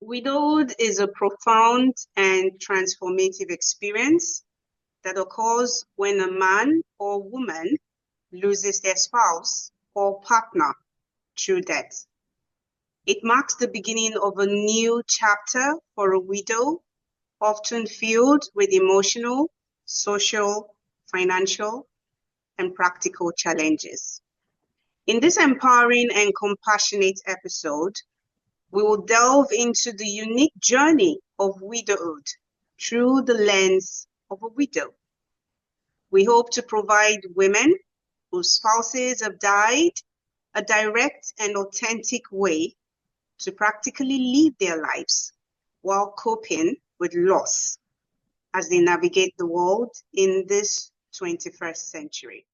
Widowhood is a profound and transformative experience that occurs when a man or woman loses their spouse or partner through death. It marks the beginning of a new chapter for a widow, often filled with emotional, social, financial, and practical challenges. In this empowering and compassionate episode, we will delve into the unique journey of widowhood through the lens of a widow. We hope to provide women whose spouses have died a direct and authentic way to practically live their lives while coping with loss as they navigate the world in this 21st century.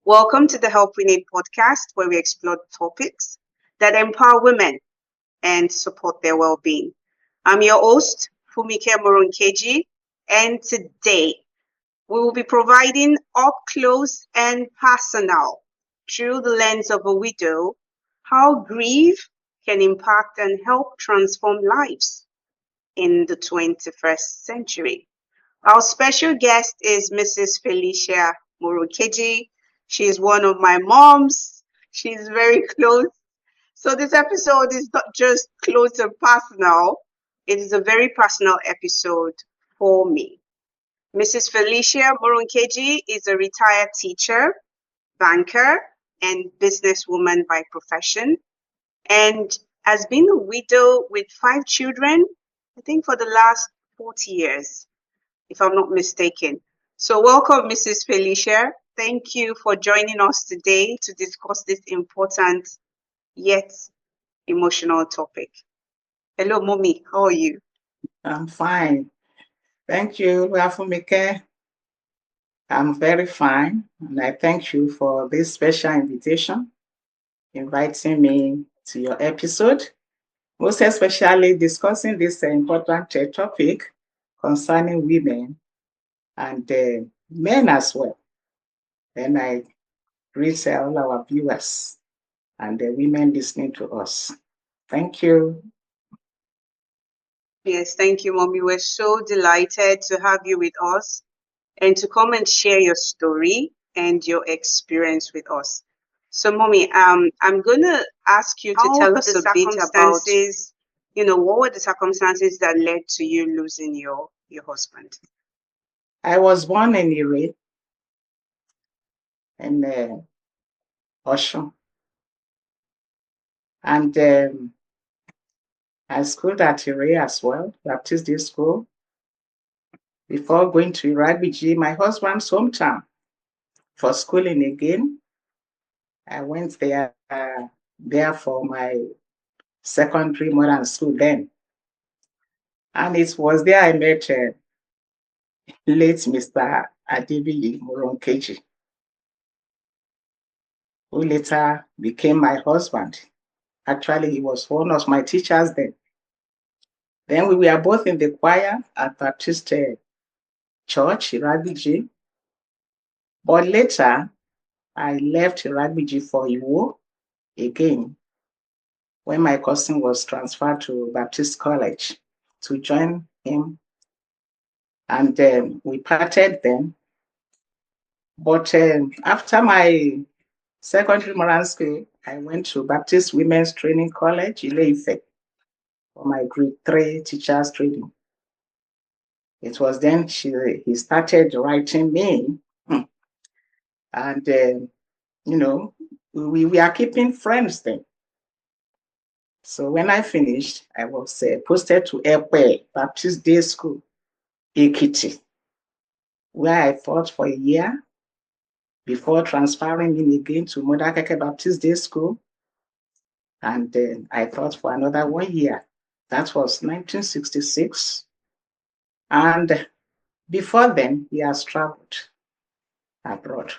Welcome to the Help We Need podcast, where we explore topics that empower women and support their well-being. I'm your host, Felicia Moronkeji, and today we will be providing up close and personal, through the lens of a widow, how grief can impact and help transform lives in the 21st century. Our special guest is Mrs. Felicia Moronkeji. She is one of my moms. She's very close. So this episode is not just close and personal. It is a very personal episode for me. Mrs. Felicia Moronkeji is a retired teacher, banker, and businesswoman by profession, and has been a widow with 5 children, I think for the last 40 years, if I'm not mistaken. So welcome, Mrs. Felicia. Thank you for joining us today to discuss this important yet emotional topic. Hello, Mommy. How are you? I'm fine. Thank you, Wafumike. I'm very fine, and I thank you for this special invitation, inviting me to your episode, most especially discussing this important topic concerning women and men as well. Then I greet all our viewers and the women listening to us. Thank you. Yes, thank you, Mommy. We're so delighted to have you with us and to come and share your story and your experience with us. So, Mommy, I'm gonna ask you to tell us a bit about, what were the circumstances that led to you losing your husband? I was born in Ire, in Oshun, and I schooled at Ire as well, Baptist Day School. Before going to Iragbiji, my husband's hometown, for schooling again. I went there for my secondary modern school then. And it was there I met late Mr. Felicia Moronkeji, who later became my husband. Actually, he was one of my teachers then. Then we were both in the choir at Baptist Church, Iragbiji. But later, I left Iragbiji for Iwo again when my cousin was transferred to Baptist College to join him. And we parted then. But after my secondary modern school, I went to Baptist Women's Training College, Ile-Ife, for my grade 3 teacher's training. It was then he started writing me. And, we were keeping friends then. So when I finished, I was posted to Epe Baptist Day School, Ekiti, where I taught for a year before transferring in again to Modakeke Baptist Day School. And then I taught for another 1 year. That was 1966. And before then, he has traveled abroad.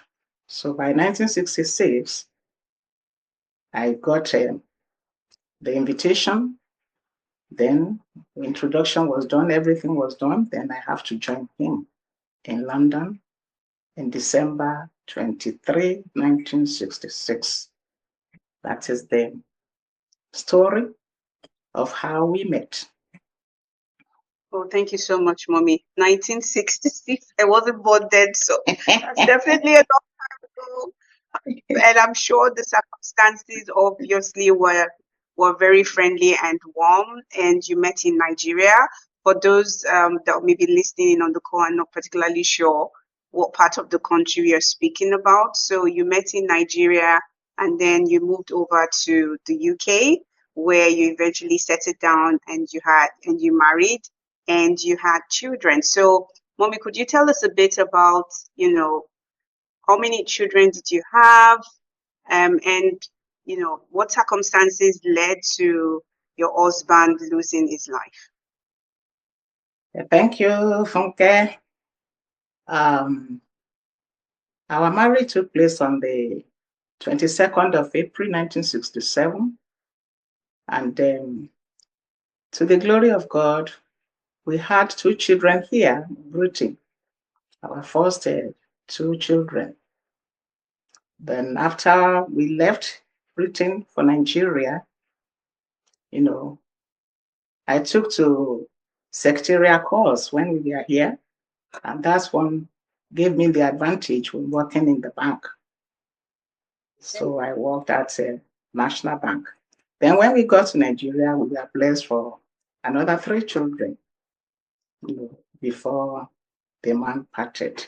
So by 1966, I got the invitation. Then the introduction was done, everything was done. Then I have to join him in London. in December 23, 1966. That is the story of how we met. Oh, thank you so much, Mommy. 1966. I wasn't born then, so that's definitely a long time ago. And I'm sure the circumstances obviously were very friendly and warm, and you met in Nigeria. For those that may be listening in on the call and not particularly sure what part of the country we are speaking about, so you met in Nigeria, and then you moved over to the UK, where you eventually settled down and you married and you had children. So, Mommy, could you tell us a bit about, how many children did you have? And what circumstances led to your husband losing his life? Thank you, Funke. Our marriage took place on the 22nd of April, 1967. And to the glory of God, we had 2 children here in Britain, our first 2 children. Then after we left Britain for Nigeria, I took to secretarial course when we were here, and that's one gave me the advantage when working in the bank. So I worked at a National Bank. Then when we got to Nigeria, we were blessed for another 3 children, before the man parted.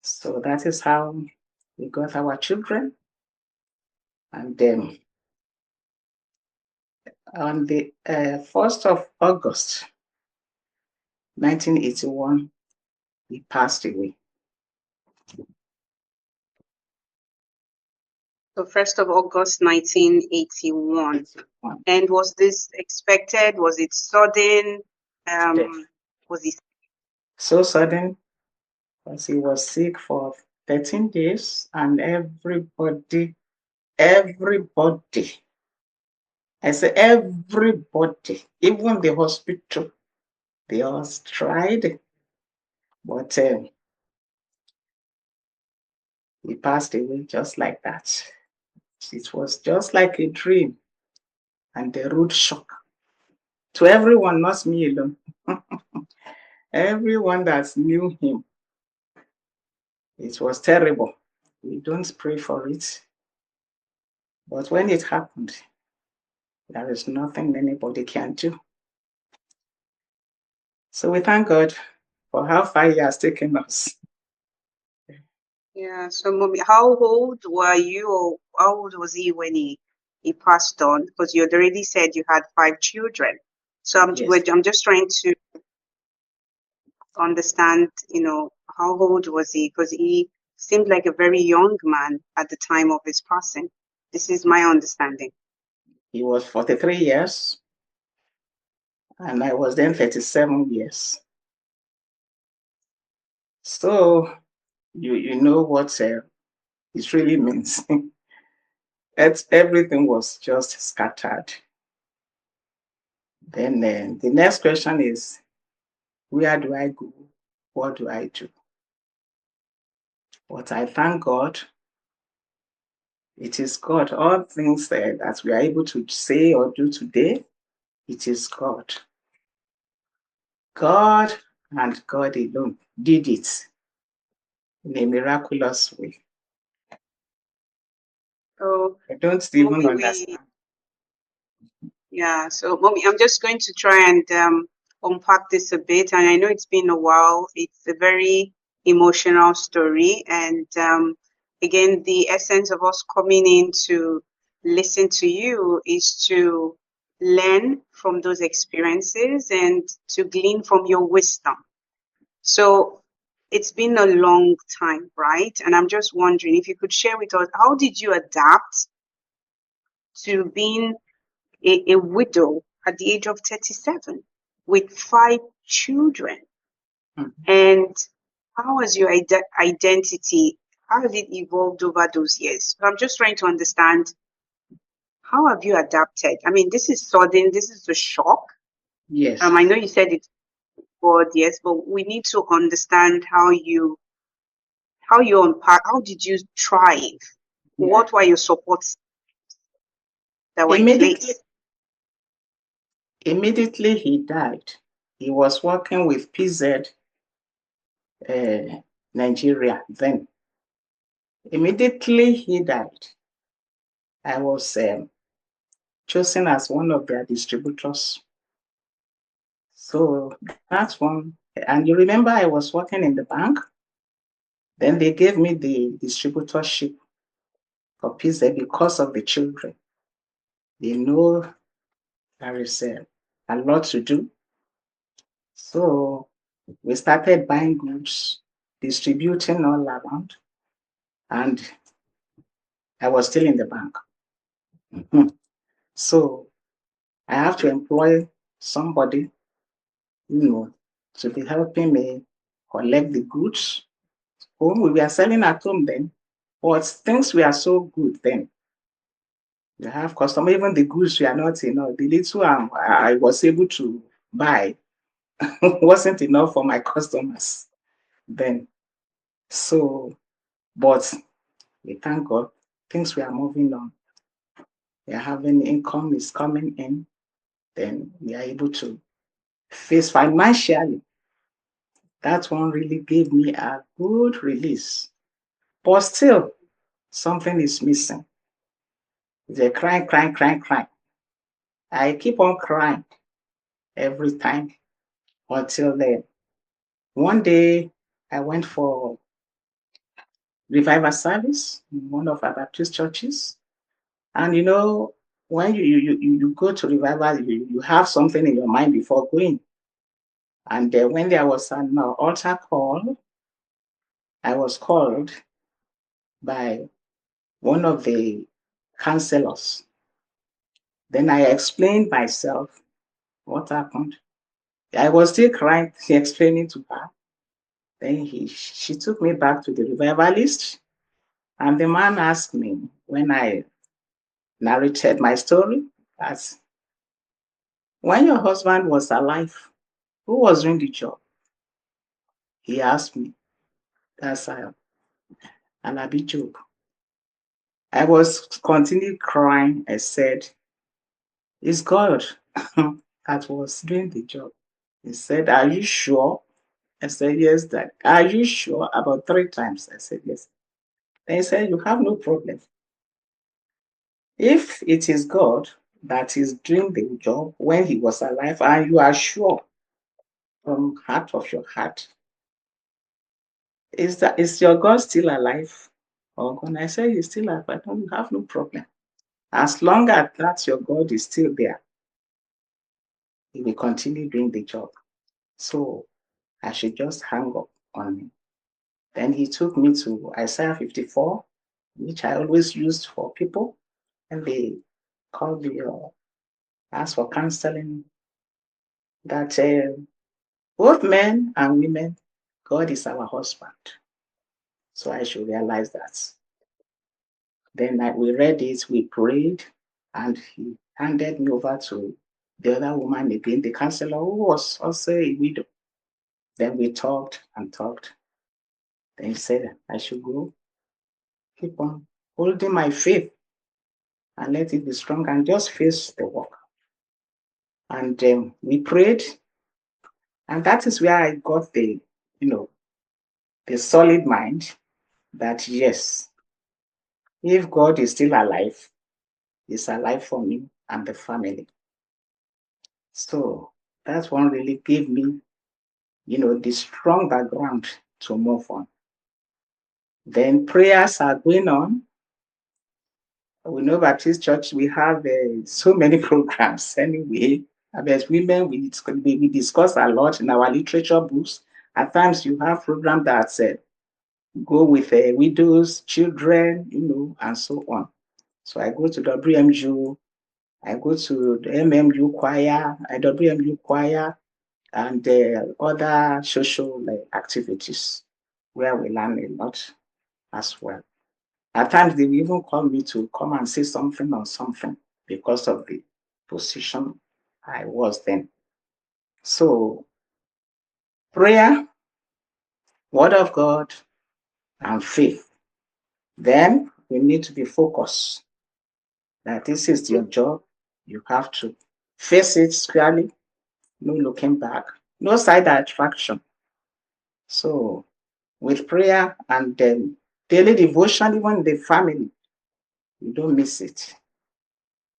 So that is how we got our children. And then on the 1st of August, 1981, he passed away. So 1st of August 1981. And was this expected? Was it sudden? Was it so sudden? Because he was sick for 13 days, and everybody, I say everybody, even the hospital, they all tried, but he passed away just like that. It was just like a dream, and the rude shock to everyone, not me alone. Everyone that knew him. It was terrible. We don't pray for it. But when it happened, there is nothing anybody can do. So we thank God for how far He has taken us. Yeah, so Mommy, how old were you, or how old was he when he passed on? Because you had already said you had 5 children. So Yes. I'm just trying to understand, how old was he? Because he seemed like a very young man at the time of his passing. This is my understanding. He was 43 years, and I was then 37 years. So you know what it really means. Everything was just scattered. Then the next question is, where do I go? What do I do? But I thank God. It is God. All things that we are able to say or do today, it is God. God and God alone did it in a miraculous way. So, I don't even Mommy, understand. yeah, so Mommy, I'm just going to try and unpack this a bit. And I know it's been a while. It's a very emotional story. And again, the essence of us coming in to listen to you is to learn from those experiences and to glean from your wisdom. So it's been a long time, right? And I'm just wondering if you could share with us, how did you adapt to being a widow at the age of 37 with 5 children? And how has your identity, how has it evolved over those years? So I'm just trying to understand, how have you adapted? I mean, this is sudden, this is a shock. Yes. I know you said it's 4 years, but we need to understand how you how you unpack, how did you thrive? Yeah. What were your supports that were in Immediately, place? immediately he died. He was working with PZ Nigeria then. Immediately he died, I was chosen as one of their distributors. So that's one. And you remember I was working in the bank? Then they gave me the distributorship for PZ because of the children. They know there is a lot to do. So we started buying goods, distributing all around, and I was still in the bank. So I have to employ somebody, you know, to be helping me collect the goods. Home, we were selling at home then, but things were so good then. You have customer, even the goods were not enough. The little I was able to buy wasn't enough for my customers then. So, but we thank God, things were moving on. We are having income is coming in, then we are able to face financially. That one really gave me a good release. But still, something is missing. They're crying, crying, crying, crying. I keep on crying every time until then. One day, I went for revival service in one of our Baptist churches. And when you go to revival, you have something in your mind before going. And when there was an altar call, I was called by one of the counselors. Then I explained myself what happened. I was still crying, explaining to her. Then she took me back to the revivalist, and the man asked me when I narrated my story, as when your husband was alive, who was doing the job? He asked me. That's Alabi Job. I was continuing crying. I said, it's God that was doing the job. He said, are you sure? I said, yes, Dad. Are you sure? About 3 times. I said, yes. Then he said, you have no problem. If it is God that is doing the job when he was alive and you are sure from heart of your heart, is your God still alive? Or when I say he's still alive, I don't have no problem. As long as that your God is still there, he will continue doing the job. So I should just hang up on him. Then he took me to Isaiah 54, which I always used for people, and they called me, ask for counseling, that both men and women, God is our husband. So I should realize that. Then we read it, we prayed, and he handed me over to the other woman again, the counselor, who was also a widow. Then we talked and talked. Then he said I should go, keep on holding my faith and let it be strong and just face the work. And we prayed, and that is where I got the solid mind that yes, if God is still alive, He's alive for me and the family. So that one really gave me, the strong background to move on. Then prayers are going on. We know Baptist Church, we have so many programs anyway. As women, we discuss a lot in our literature books. At times, you have programs that go with widows, children, and so on. So I go to WMU, I go to the MMU choir, WMU choir, and other social activities where we learn a lot as well. At times, they will even call me to come and say something on something because of the position I was then. So, prayer, word of God, and faith. Then we need to be focused that this is your job. You have to face it squarely, no looking back, no side attraction. So with prayer and daily devotion, even in the family, you don't miss it.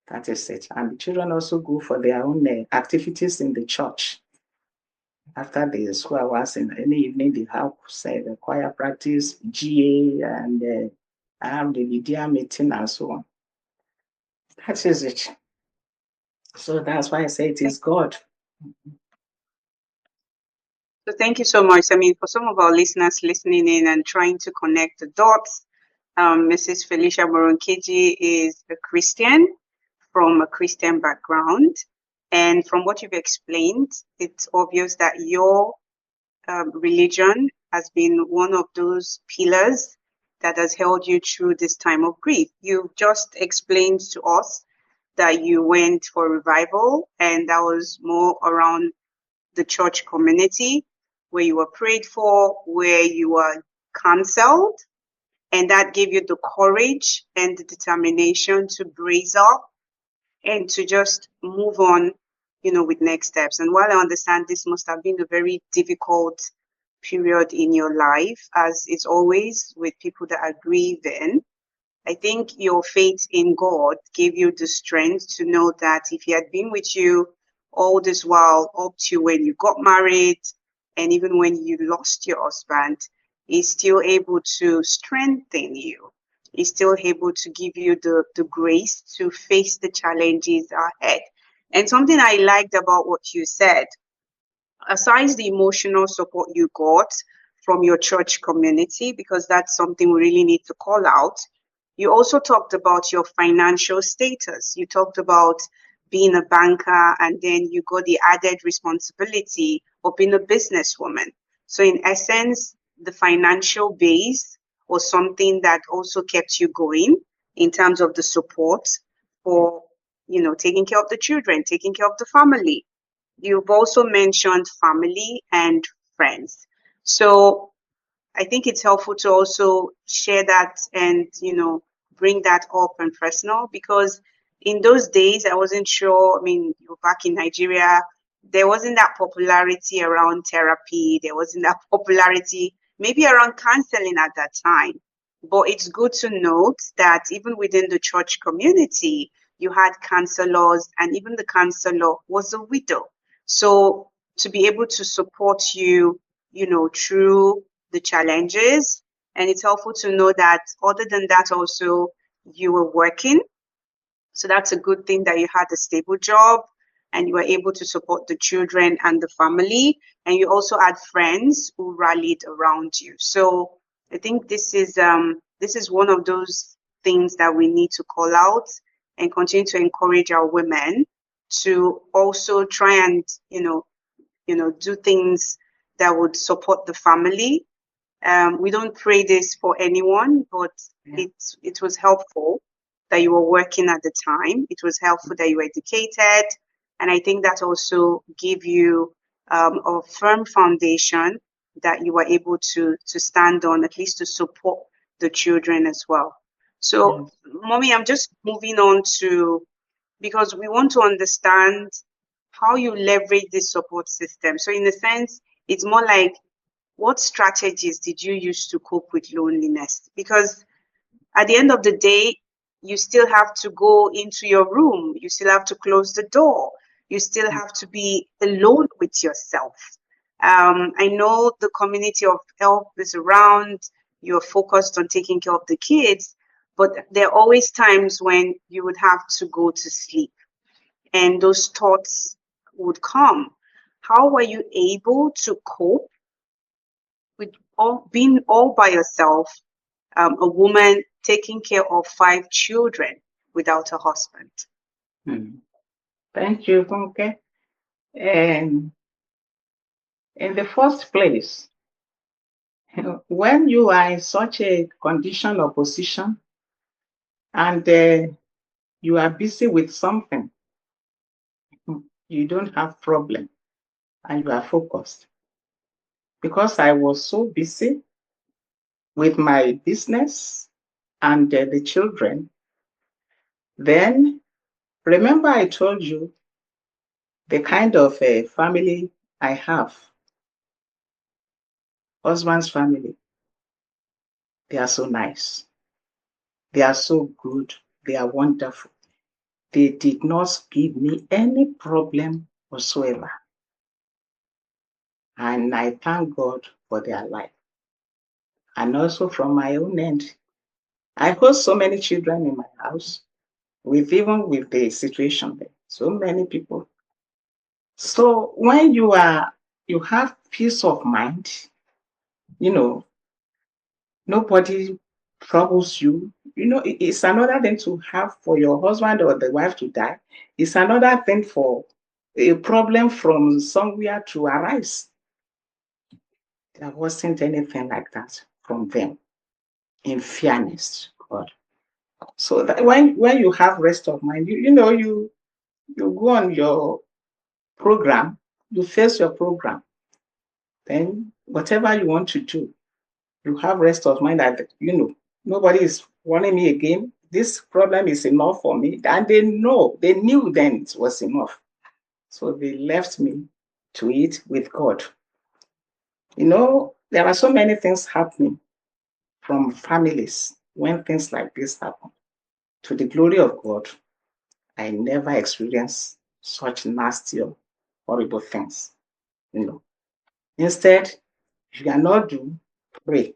That is it. And the children also go for their own activities in the church. After the school hours in any evening, they have say the choir practice, GA, and have the media meeting and so on. That is it. So that's why I say it is God. So thank you so much. I mean, for some of our listeners listening in and trying to connect the dots, Mrs. Felicia Moronkeji is a Christian from a Christian background. And from what you've explained, it's obvious that your religion has been one of those pillars that has held you through this time of grief. You just explained to us that you went for revival, and that was more around the church community where you were prayed for, where you were counseled, and that gave you the courage and the determination to brace up and to just move on, with next steps. And while I understand this must have been a very difficult period in your life, as it's always with people that are grieving, I think your faith in God gave you the strength to know that if He had been with you all this while, up to when you got married, and even when you lost your husband, He's still able to strengthen you. He's still able to give you the grace to face the challenges ahead. And something I liked about what you said, aside the emotional support you got from your church community, because that's something we really need to call out, you also talked about your financial status. You talked about being a banker, and then you got the added responsibility of being a businesswoman. So in essence, the financial base was something that also kept you going in terms of the support for, taking care of the children, taking care of the family. You've also mentioned family and friends. So I think it's helpful to also share that and, bring that up and personal, because in those days, I wasn't sure. I mean, you're back in Nigeria, there wasn't that popularity around therapy. There wasn't that popularity maybe around counseling at that time. But it's good to note that even within the church community, you had counselors, and even the counselor was a widow. So to be able to support you, through the challenges. And it's helpful to know that other than that, also, you were working. So that's a good thing that you had a stable job and you were able to support the children and the family. And you also had friends who rallied around you. So I think this is one of those things that we need to call out and continue to encourage our women to also try and, do things that would support the family. We don't pray this for anyone, but it was helpful that you were working at the time. It was helpful that you were educated, and I think that also gave you a firm foundation that you were able to stand on, at least to support the children as well. So, Mommy, I'm just moving on to, because we want to understand how you leverage this support system. So, in a sense, it's more like, what strategies did you use to cope with loneliness? Because at the end of the day, you still have to go into your room, you still have to close the door, you still have to be alone with yourself. I know the community of help is around, you're focused on taking care of the kids, but there are always times when you would have to go to sleep and those thoughts would come. How were you able to cope with being all by yourself, a woman taking care of 5 children without a husband? Thank you, Funke. And in the first place, when you are in such a condition or position and you are busy with something, you don't have problem and you are focused. Because I was so busy with my business and the children. Then remember I told you the kind of family I have, husband's family. They are so nice. They are so good. They are wonderful. They did not give me any problem whatsoever. And I thank God for their life. And also from my own end, I host so many children in my house, even with the situation there. So many people. So when you have peace of mind, you know, nobody troubles you. It's another thing to have for your husband or the wife to die. It's another thing for a problem from somewhere to arise. There wasn't anything like that from them, in fairness, God. So that when you have rest of mind, you go on your program, you face your program, then whatever you want to do, you have rest of mind that nobody is warning me again. This problem is enough for me, and they knew then it was enough. So they left me to it with God. There are so many things happening from families when things like this happen. To the glory of God, I never experienced such nasty or horrible things. Instead, if you are not do, pray.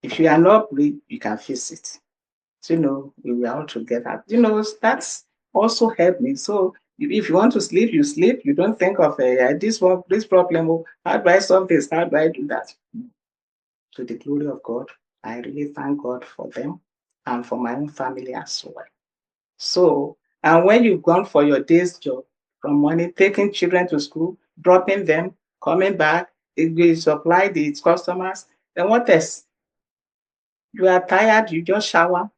If you are not pray, you can face it. So, we were all together. That's also helped me. So if you want to sleep, you sleep. You don't think of this problem. Oh, how do I solve this? How do I do that? To the glory of God, I really thank God for them and for my own family as well. So, and when you've gone for your day's job from morning, taking children to school, dropping them, coming back, if you supply the customers, then what else? You are tired, you just shower,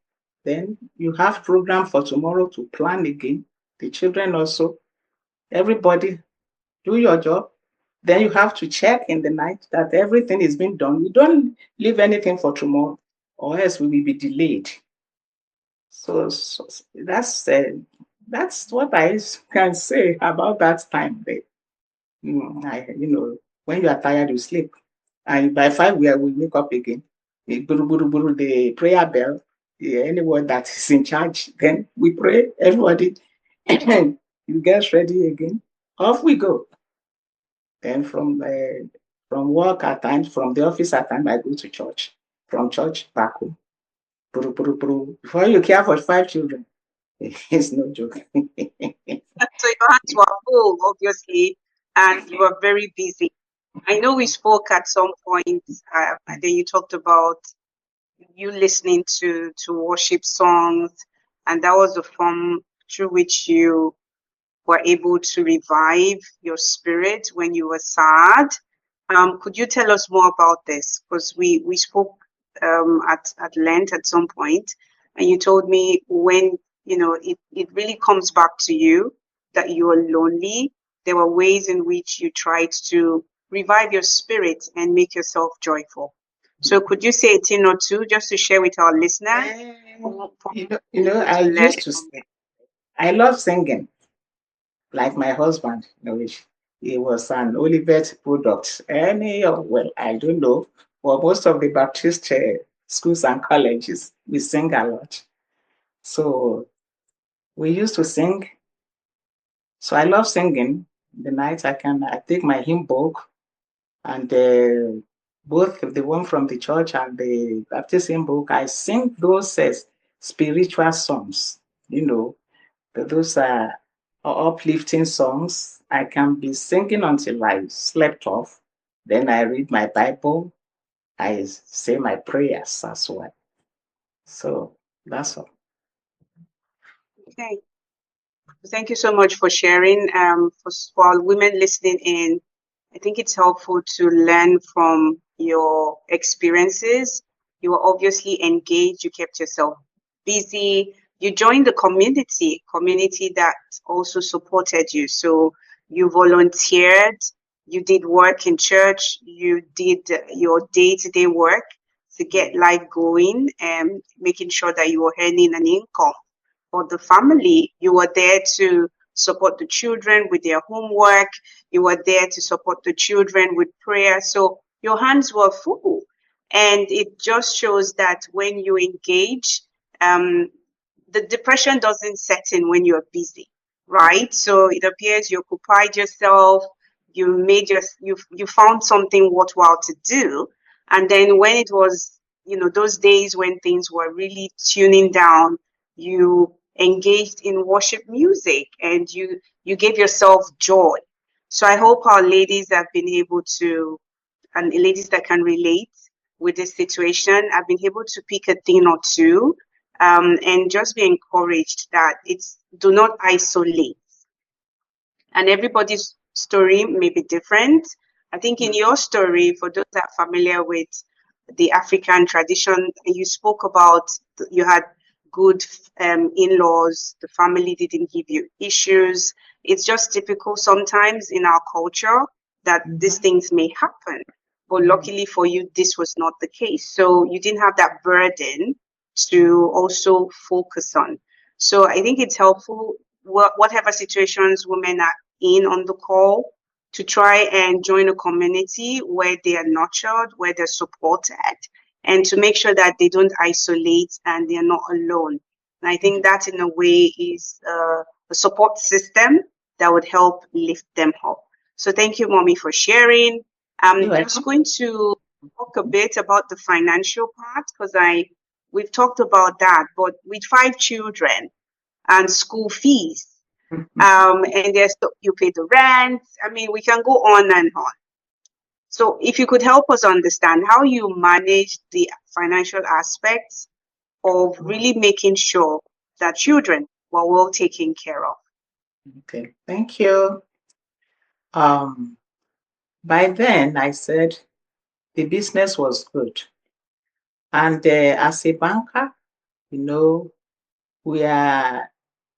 then you have program for tomorrow to plan again. The children also, everybody do your job. Then you have to check in the night that everything is being done. You don't leave anything for tomorrow, or else we will be delayed. So that's what I can say about that time there. When you are tired, you sleep. And by 5, we wake up again. The prayer bell, anyone that is in charge, then we pray, everybody, you get ready again. Off we go. Then from work at times, from the office at times, I go to church. From church, back home. Before you care for 5 children, it's no joke. So your hands were full, obviously, and you were very busy. I know we spoke at some point, and then you talked about you listening to worship songs, and that was the form through which you were able to revive your spirit when you were sad. Could you tell us more about this? Because we spoke at length at some point, and you told me when it really comes back to you that you are lonely. There were ways in which you tried to revive your spirit and make yourself joyful. So could you say a thing or two just to share with our listeners? I used to sing. I love singing, like my husband, which he was an Olivet product. I don't know, but most of the Baptist schools and colleges, we sing a lot. So we used to sing. So I love singing. The night I take my hymn book and both the one from the church and the Baptist hymn book, I sing those spiritual songs, those are uplifting songs. I can be singing until I slept off. Then I read my Bible. I say my prayers as well. So that's all. Okay. Thank you so much for sharing. For all women listening in, I think it's helpful to learn from your experiences. You were obviously engaged. You kept yourself busy. You joined the community that also supported you. So you volunteered. You did work in church. You did your day-to-day work. to get life going and making sure that you were earning an income for the family. You were there to support the children with their homework. You were there to support the children with prayer. So your hands were full. And it just shows that when you engage, um, the depression doesn't set in when you're busy, right? So it appears you occupied yourself, you found something worthwhile to do. And then when it was, those days when things were really tuning down, you engaged in worship music and you gave yourself joy. So I hope our ladies have been able to, and ladies that can relate with this situation, have been able to pick a thing or two, and just be encouraged that it's do not isolate. And everybody's story may be different. I think in your story, for those that are familiar with the African tradition, you spoke about you had good in-laws, the family didn't give you issues. It's just typical sometimes in our culture that these things may happen. But luckily for you, this was not the case. So you didn't have that burden to also focus on. So I think it's helpful, whatever situations women are in on the call, to try and join a community where they are nurtured, where they're supported, and to make sure that they don't isolate and they're not alone. And I think that in a way is a support system that would help lift them up. So thank you, Mommy, for sharing. I'm just going to talk a bit about the financial part because we've talked about that, but with 5 children and school fees, and there's you pay the rent. I mean, we can go on and on. So if you could help us understand how you manage the financial aspects of really making sure that children were well taken care of. Okay, thank you. By then, I said the business was good. And as a banker, we are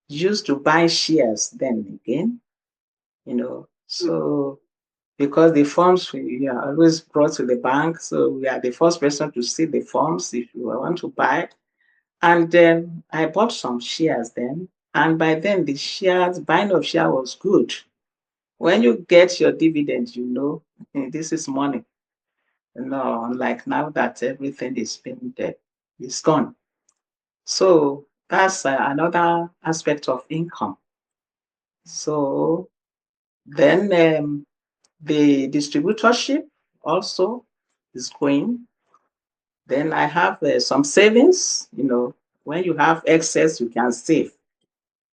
used to buy shares then again, so because the forms we are always brought to the bank, so we are the first person to see the forms if you want to buy. And then I bought some shares then, and by then the buying of share was good. When you get your dividend, this is money. Unlike now that everything is being there, it's gone. So that's another aspect of income. So then the distributorship also is going. Then I have some savings. When you have excess, you can save.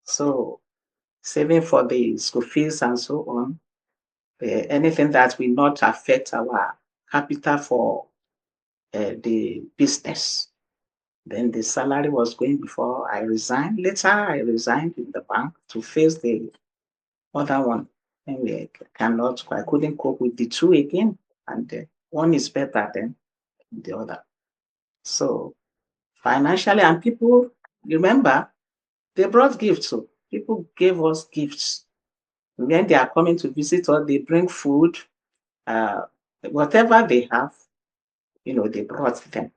So saving for the school fees and so on, anything that will not affect our capital for the business. Then the salary was going before I resigned. Later, I resigned in the bank to face the other one. And I couldn't cope with the two again. And one is better than the other. So financially, and people, remember, they brought gifts. So people gave us gifts. When they are coming to visit us, they bring food, whatever they have, they brought them.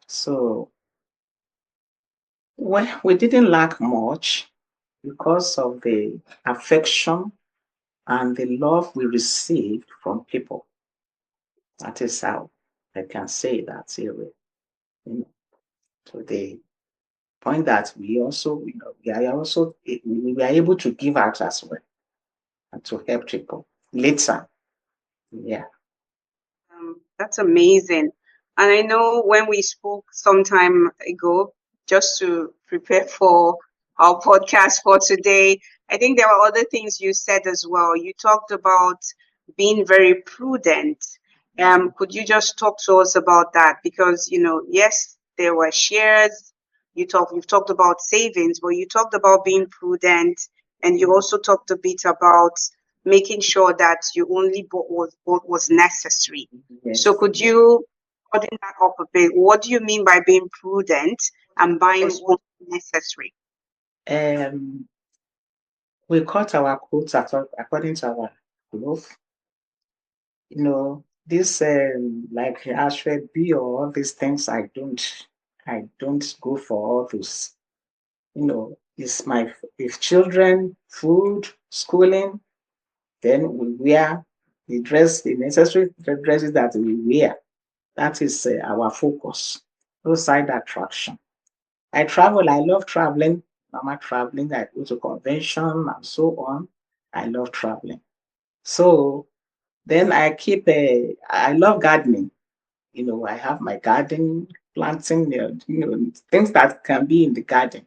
So well, we didn't lack much because of the affection and the love we received from people. That is how I can say that here, to the point that we also, we are able to give out as well and to help people later. Yeah. That's amazing. And I know when we spoke some time ago, just to prepare for our podcast for today, I think there were other things you said as well. You talked about being very prudent. Could you just talk to us about that? Because, yes, there were shares. You've talked about savings, but you talked about being prudent, and you also talked a bit about making sure that you only bought what was necessary. Yes. So could you broaden that up a bit? What do you mean by being prudent and buying what's necessary? We cut our coats according to our growth. This like Ashwebi or all these things, I don't go for all those. It's my if children, food, schooling, then we wear the necessary dresses that we wear. That is our focus. No side attraction. I travel. I love traveling. Mama traveling. I go to convention and so on. I love traveling. So then I love gardening. I have my garden, planting, things that can be in the garden.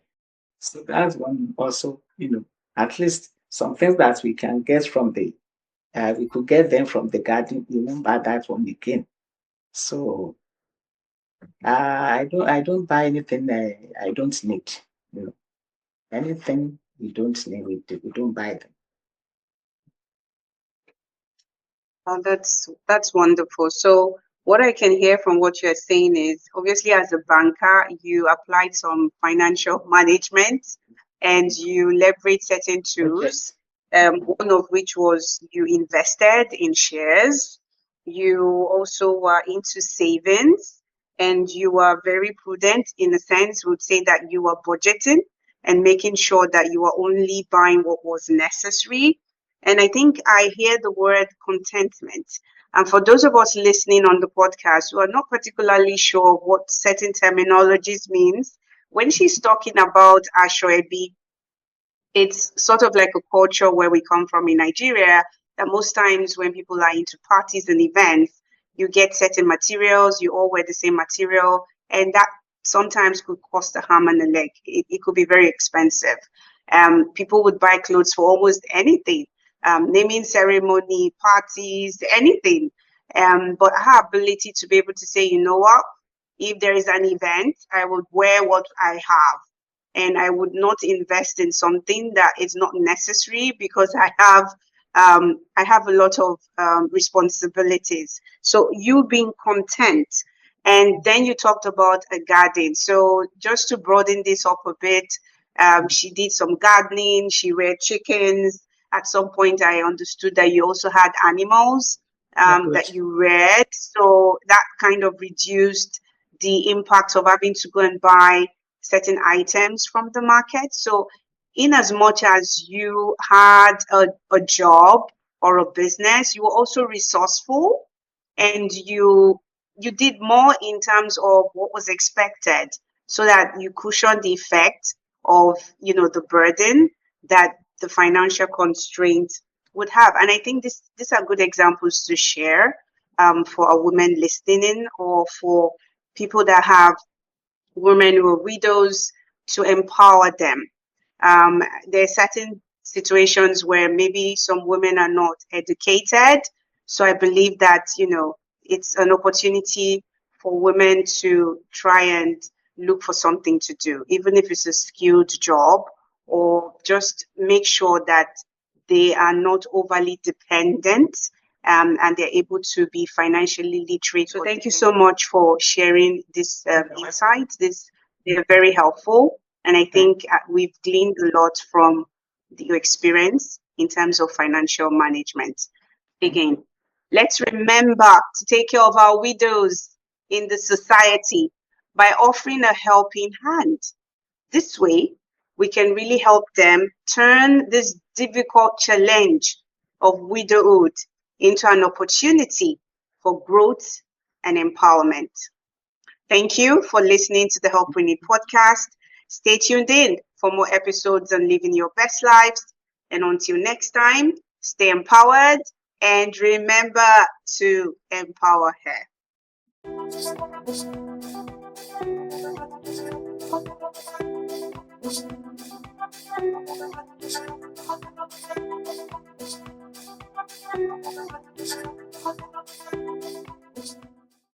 So that's one also, at least some things that we can get we could get them from the garden. Remember that one again. So I don't buy anything I don't need. You know, anything we don't need, we don't buy them. Oh, that's wonderful. So what I can hear from what you're saying is obviously as a banker, you applied some financial management and you leverage certain Okay. tools. One of which was you invested in shares. You also were into savings and you were very prudent in a sense, would say that you were budgeting and making sure that you were only buying what was necessary. And I think I hear the word contentment. And for those of us listening on the podcast who are not particularly sure what certain terminologies means, when she's talking about Ashwebi, it's sort of like a culture where we come from in Nigeria, that most times when people are into parties and events, you get certain materials, you all wear the same material, and that sometimes could cost a arm and a leg. It could be very expensive. People would buy clothes for almost anything, naming ceremony, parties, anything. But her ability to be able to say, you know what, if there is an event, I would wear what I have and I would not invest in something that is not necessary because I have a lot of responsibilities. So you being content, and then you talked about a garden. So just to broaden this up a bit, she did some gardening. She reared chickens. At some point, I understood that you also had animals Yeah, good. that you reared. So that kind of reduced the impact of having to go and buy certain items from the market. So, in as much as you had a job or a business, you were also resourceful and you did more in terms of what was expected so that you cushion the effect of the burden that the financial constraint would have. And I think these are good examples to share for a woman listening or for people that have women who are widows to empower them. There are certain situations where maybe some women are not educated. So I believe that, it's an opportunity for women to try and look for something to do, even if it's a skilled job, or just make sure that they are not overly dependent and they're able to be financially literate. So thank you so much for sharing this insight. They're very helpful, and I think we've gleaned a lot from your experience in terms of financial management. Again, let's remember to take care of our widows in the society by offering a helping hand. This way, we can really help them turn this difficult challenge of widowhood into an opportunity for growth and empowerment. Thank you for listening to the Help We Need podcast. Stay tuned in for more episodes on living your best lives. And until next time, stay empowered and remember to empower her.